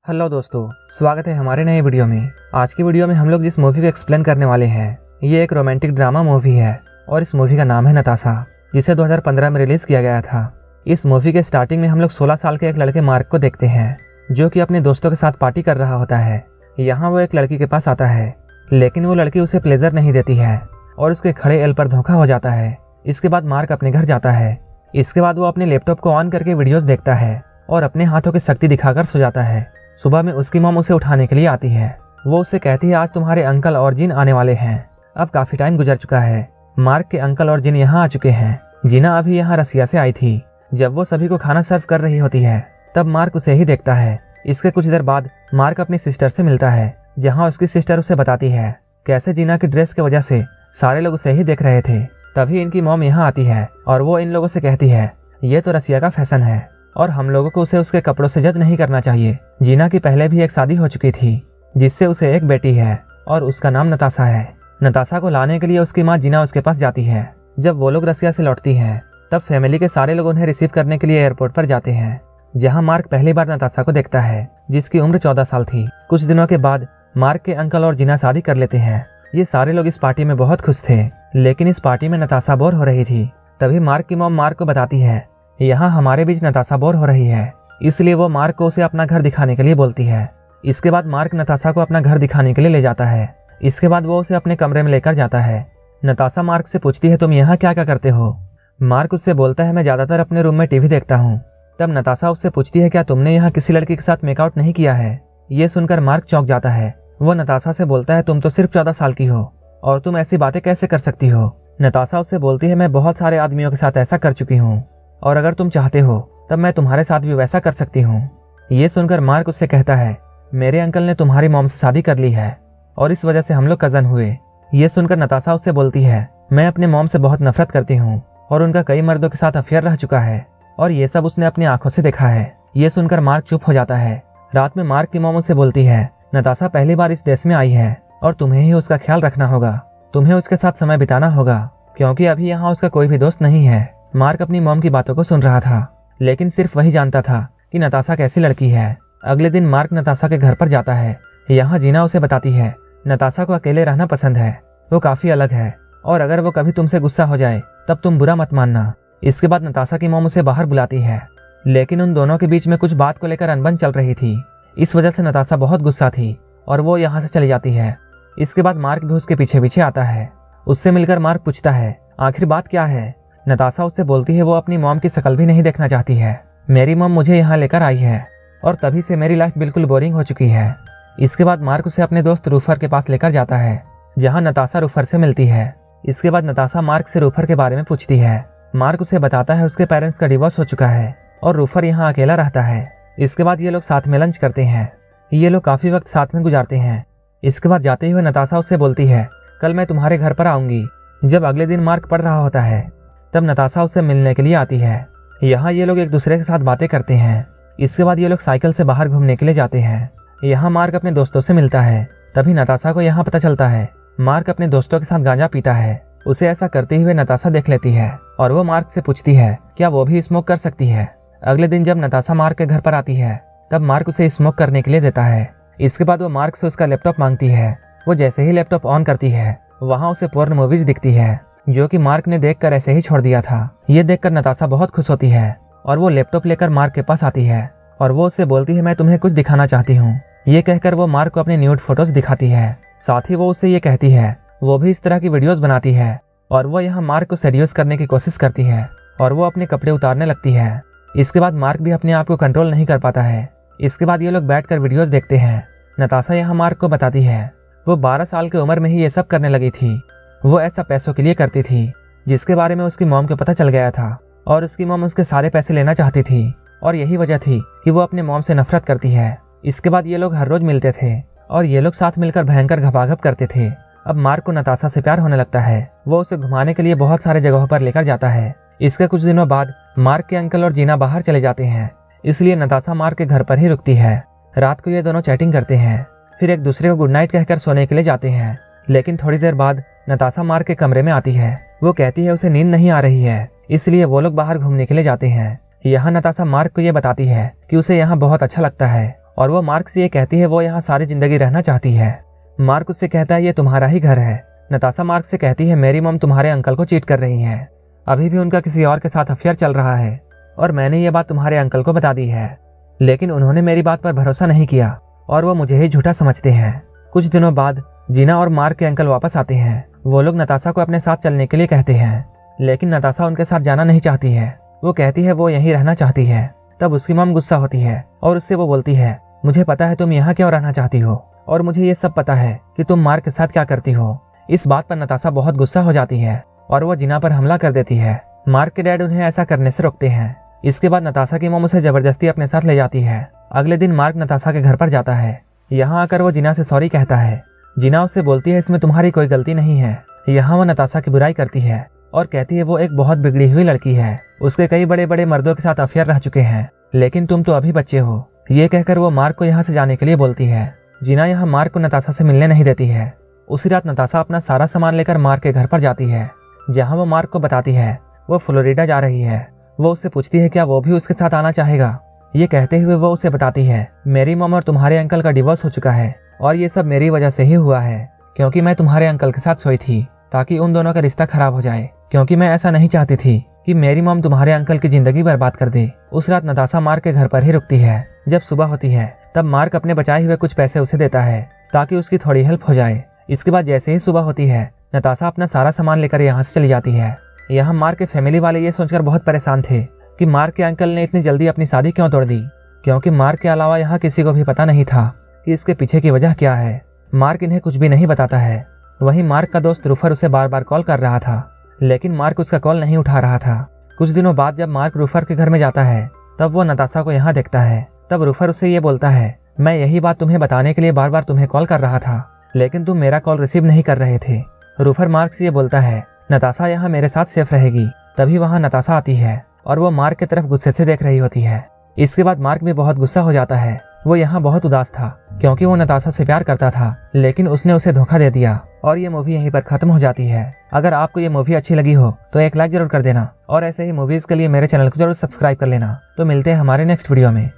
Hello दोस्तों, स्वागत है हमारे नए वीडियो में। आज की वीडियो में हम लोग जिस मूवी को एक्सप्लेन करने वाले हैं ये एक रोमांटिक ड्रामा मूवी है और इस मूवी का नाम है नताशा, जिसे 2015 में रिलीज किया गया था। इस मूवी के स्टार्टिंग में हम लोग 16 साल के एक लड़के मार्क को देखते हैं जो कि अपने दोस्तों के साथ पार्टी कर रहा होता है। यहाँ वो एक लड़की के पास आता है, लेकिन वो लड़की उसे प्लेजर नहीं देती है और उसके खड़े एल पर धोखा हो जाता है। इसके बाद मार्क अपने घर जाता है। इसके बाद वो अपने लैपटॉप को ऑन करके वीडियोस देखता है और अपने हाथों की शक्ति दिखाकर सो जाता है। सुबह में उसकी मॉम उसे उठाने के लिए आती है। वो उससे कहती है आज तुम्हारे अंकल और जिन आने वाले हैं। अब काफी टाइम गुजर चुका है। मार्क के अंकल और जिन यहाँ आ चुके हैं। जीना अभी यहाँ रसिया से आई थी। जब वो सभी को खाना सर्व कर रही होती है तब मार्क उसे ही देखता है। इसके कुछ देर बाद मार्क अपनी सिस्टर से मिलता है, जहाँ उसकी सिस्टर उसे बताती है कैसे जीना की ड्रेस की वजह से सारे लोग उसे ही देख रहे थे। तभी इनकी मॉम यहाँ आती है और वो इन लोगों से कहती है ये तो रसिया का फैशन है और हम लोगों को उसे उसके कपड़ों से जज नहीं करना चाहिए। जीना की पहले भी एक शादी हो चुकी थी जिससे उसे एक बेटी है और उसका नाम नताशा है। नताशा को लाने के लिए उसकी माँ जीना उसके पास जाती है। जब वो लोग रसिया से लौटती हैं तब फैमिली के सारे लोग उन्हें रिसीव करने के लिए एयरपोर्ट पर जाते हैं, जहाँ मार्क पहली बार नताशा को देखता है जिसकी उम्र 14 साल थी। कुछ दिनों के बाद मार्क के अंकल और जीना शादी कर लेते हैं। ये सारे लोग इस पार्टी में बहुत खुश थे, लेकिन इस पार्टी में नताशा बोर हो रही थी। तभी मार्क की मॉम मार्क को बताती है यहाँ हमारे बीच नताशा बोर हो रही है, इसलिए वो मार्क को उसे अपना घर दिखाने के लिए बोलती है। इसके बाद मार्क नताशा को अपना घर दिखाने के लिए ले जाता है। इसके बाद वो उसे अपने कमरे में लेकर जाता है। नताशा मार्क से पूछती है तुम यहाँ क्या क्या करते हो। मार्क उससे बोलता है मैं ज्यादातर अपने रूम में टीवी देखता हूँ। तब नताशा उससे पूछती है क्या तुमने यहाँ किसी लड़की के साथ मेकआउट नहीं किया है। ये सुनकर मार्क चौंक जाता है। वो नताशा से बोलता है तुम तो सिर्फ 14 साल की हो और तुम ऐसी बातें कैसे कर सकती हो। नताशा उससे बोलती है मैं बहुत सारे आदमियों के साथ ऐसा कर चुकी हूँ और अगर तुम चाहते हो तब मैं तुम्हारे साथ भी वैसा कर सकती हूँ। ये सुनकर मार्क उससे कहता है मेरे अंकल ने तुम्हारी मॉम से शादी कर ली है और इस वजह से हम लोग कजन हुए। ये सुनकर नताशा उससे बोलती है मैं अपने मॉम से बहुत नफरत करती हूँ और उनका कई मर्दों के साथ अफेयर रह चुका है और ये सब उसने अपनी आंखों से देखा है। ये सुनकर मार्क चुप हो जाता है। रात में मार्क की मॉम उससे बोलती है नताशा पहली बार इस देश में आई है और तुम्हें ही उसका ख्याल रखना होगा। तुम्हें उसके साथ समय बिताना होगा क्योंकि अभी यहाँ उसका कोई भी दोस्त नहीं है। मार्क अपनी मॉम की बातों को सुन रहा था, लेकिन सिर्फ वही जानता था कि नताशा कैसी लड़की है। अगले दिन मार्क नताशा के घर पर जाता है। यहाँ जीना उसे बताती है नताशा को अकेले रहना पसंद है, वो काफी अलग है और अगर वो कभी तुमसे गुस्सा हो जाए तब तुम बुरा मत मानना। इसके बाद नताशा की मॉम उसे बाहर बुलाती है, लेकिन उन दोनों के बीच में कुछ बात को लेकर अनबन चल रही थी। इस वजह से नताशा बहुत गुस्सा थी और वो यहाँ से चली जाती है। इसके बाद मार्क भी उसके पीछे पीछे आता है। उससे मिलकर मार्क पूछता है आखिर बात क्या है। नताशा उससे बोलती है वो अपनी मॉम की शक्ल भी नहीं देखना चाहती है। मेरी मॉम मुझे यहाँ लेकर आई है और तभी से मेरी लाइफ बिल्कुल बोरिंग हो चुकी है। इसके बाद मार्क उसे अपने दोस्त रूफर के पास लेकर जाता है, जहाँ नताशा रूफर से मिलती है। इसके बाद नताशा मार्क से रूफर के बारे में पूछती है। मार्क उसे बताता है उसके पेरेंट्स का डिवोर्स हो चुका है और रूफर यहाँ अकेला रहता है। इसके बाद ये लोग साथ में लंच करते हैं। ये लोग काफी वक्त साथ में गुजारते हैं। इसके बाद जाते हुए नताशा उससे बोलती है कल मैं तुम्हारे घर पर आऊंगी। जब अगले दिन मार्क पढ़ रहा होता है तब नताशा उससे मिलने के लिए आती है। यहाँ ये लोग एक दूसरे के साथ बातें करते हैं। इसके बाद ये लोग साइकिल से बाहर घूमने के लिए जाते हैं। यहाँ मार्क अपने दोस्तों से मिलता है। तभी नताशा को यहाँ पता चलता है मार्क अपने दोस्तों के साथ गांजा पीता है। उसे ऐसा करते हुए नताशा देख लेती है और वो मार्क से पूछती है क्या वो भी स्मोक कर सकती है। अगले दिन जब नताशा मार्क के घर पर आती है तब मार्क उसे स्मोक करने के लिए देता है। इसके बाद वो मार्क से उसका लैपटॉप मांगती है। वो जैसे ही लैपटॉप ऑन करती है वहाँ उसे पोर्न मूवीज दिखती है जो कि मार्क ने देखकर ऐसे ही छोड़ दिया था। ये देखकर नताशा बहुत खुश होती है और वो लैपटॉप लेकर मार्क के पास आती है और वो उससे बोलती है मैं तुम्हें कुछ दिखाना चाहती हूँ। ये कहकर वो मार्क को अपने न्यूड फोटोज दिखाती है। साथ ही वो उससे ये कहती है वो भी इस तरह की वीडियोस बनाती है और वो यहाँ मार्क को सेड्यूस करने की कोशिश करती है और वो अपने कपड़े उतारने लगती है। इसके बाद मार्क भी अपने आप को कंट्रोल नहीं कर पाता है। इसके बाद ये लोग बैठकर वीडियोस देखते हैं। नताशा यहाँ मार्क को बताती है वो 12 साल की उम्र में ही ये सब करने लगी थी। वो ऐसा पैसों के लिए करती थी जिसके बारे में उसकी मॉम को पता चल गया था और उसकी मॉम उसके सारे पैसे लेना चाहती थी और यही वजह थी कि वो अपने मॉम से नफरत करती है। इसके बाद ये लोग हर रोज मिलते थे और ये लोग साथ मिलकर भयंकर घपाघप करते थे। अब मार्क को नताशा से प्यार होने लगता है। वो उसे घुमाने के लिए बहुत सारे जगहों पर लेकर जाता है। इसके कुछ दिनों बाद मार्क के अंकल और जीना बाहर चले जाते हैं, इसलिए नताशा मार्क के घर पर ही रुकती है। रात को ये दोनों चैटिंग करते हैं, फिर एक दूसरे को गुड नाइट कहकर सोने के लिए जाते हैं। लेकिन थोड़ी देर बाद नताशा मार्क के कमरे में आती है। वो कहती है उसे नींद नहीं आ रही है, इसलिए वो लोग बाहर घूमने के लिए जाते हैं। यहाँ नताशा मार्क को ये बताती है कि उसे यहाँ बहुत अच्छा लगता है और वो मार्क से ये कहती है वो यहाँ सारी जिंदगी रहना चाहती है। मार्क उससे कहता है ये तुम्हारा ही घर है। नताशा मार्क से कहती है मेरी मॉम तुम्हारे अंकल को चीट कर रही है, अभी भी उनका किसी और के साथ अफेयर चल रहा है और मैंने ये बात तुम्हारे अंकल को बता दी है, लेकिन उन्होंने मेरी बात पर भरोसा नहीं किया और वो मुझे ही झूठा समझते हैं। कुछ दिनों बाद जीना और मार्क के अंकल वापस आते हैं। वो लोग नताशा को अपने साथ चलने के लिए कहते हैं, लेकिन नताशा उनके साथ जाना नहीं चाहती है। वो कहती है वो यहीं रहना चाहती है। तब उसकी मॉम गुस्सा होती है और उससे वो बोलती है मुझे पता है तुम यहाँ क्यों रहना चाहती हो और मुझे ये सब पता है कि तुम मार्क के साथ क्या करती हो। इस बात पर नताशा बहुत गुस्सा हो जाती है और वो जीना पर हमला कर देती है। मार्क के डैड उन्हें ऐसा करने से रोकते हैं। इसके बाद नताशा की मॉम उसे जबरदस्ती अपने साथ ले जाती है। अगले दिन मार्क नताशा के घर पर जाता है। यहाँ आकर वो जीना से सॉरी कहता है। जीना उससे बोलती है इसमें तुम्हारी कोई गलती नहीं है। यहाँ वो नताशा की बुराई करती है और कहती है वो एक बहुत बिगड़ी हुई लड़की है, उसके कई बड़े बड़े मर्दों के साथ अफेयर रह चुके हैं, लेकिन तुम तो अभी बच्चे हो। ये कहकर वो मार्क को यहाँ से जाने के लिए बोलती है। जीना यहाँ मार्क को नताशा से मिलने नहीं देती है। उसी रात नताशा अपना सारा सामान लेकर मार्क के घर पर जाती है, जहाँ वो मार्क को बताती है वो फ्लोरिडा जा रही है। वो उससे पूछती है क्या वो भी उसके साथ आना चाहेगा। ये कहते हुए वो उसे बताती है मेरी मॉम और तुम्हारे अंकल का डिवोर्स हो चुका है और ये सब मेरी वजह से ही हुआ है, क्योंकि मैं तुम्हारे अंकल के साथ सोई थी ताकि उन दोनों का रिश्ता खराब हो जाए, क्योंकि मैं ऐसा नहीं चाहती थी कि मेरी मॉम तुम्हारे अंकल की जिंदगी बर्बाद कर दे। उस रात नताशा मार्क के घर पर ही रुकती है। जब सुबह होती है तब मार्क अपने बचाए हुए कुछ पैसे उसे देता है ताकि उसकी थोड़ी हेल्प हो जाए। इसके बाद जैसे ही सुबह होती है नताशा अपना सारा सामान लेकर यहाँ से चली जाती है। यहाँ मार्क के फैमिली वाले ये सोचकर बहुत परेशान थे कि मार्क के अंकल ने इतनी जल्दी अपनी शादी क्यों तोड़ दी, क्योंकि मार्क के अलावा यहाँ किसी को भी पता नहीं था कि इसके पीछे की वजह क्या है। मार्क इन्हें कुछ भी नहीं बताता है। वहीं मार्क का दोस्त रूफर उसे बार बार कॉल कर रहा था, लेकिन मार्क उसका कॉल नहीं उठा रहा था। कुछ दिनों बाद जब मार्क रूफर के घर में जाता है तब वो नताशा को यहाँ देखता है। तब रूफर उससे ये बोलता है मैं यही बात तुम्हें बताने के लिए बार बार तुम्हें कॉल कर रहा था, लेकिन तुम मेरा कॉल रिसीव नहीं कर रहे थे। रूफर मार्क से ये बोलता है नताशा यहाँ मेरे साथ सेफ रहेगी। तभी वहाँ नताशा आती है और वो मार्क की तरफ गुस्से से देख रही होती है। इसके बाद मार्क भी बहुत गुस्सा हो जाता है। वो यहाँ बहुत उदास था क्योंकि वो नताशा से प्यार करता था, लेकिन उसने उसे धोखा दे दिया और ये मूवी यहीं पर खत्म हो जाती है। अगर आपको ये मूवी अच्छी लगी हो तो एक लाइक जरूर कर देना और ऐसे ही मूवीज के लिए मेरे चैनल को जरूर सब्सक्राइब कर लेना। तो मिलते हैं हमारे नेक्स्ट वीडियो में।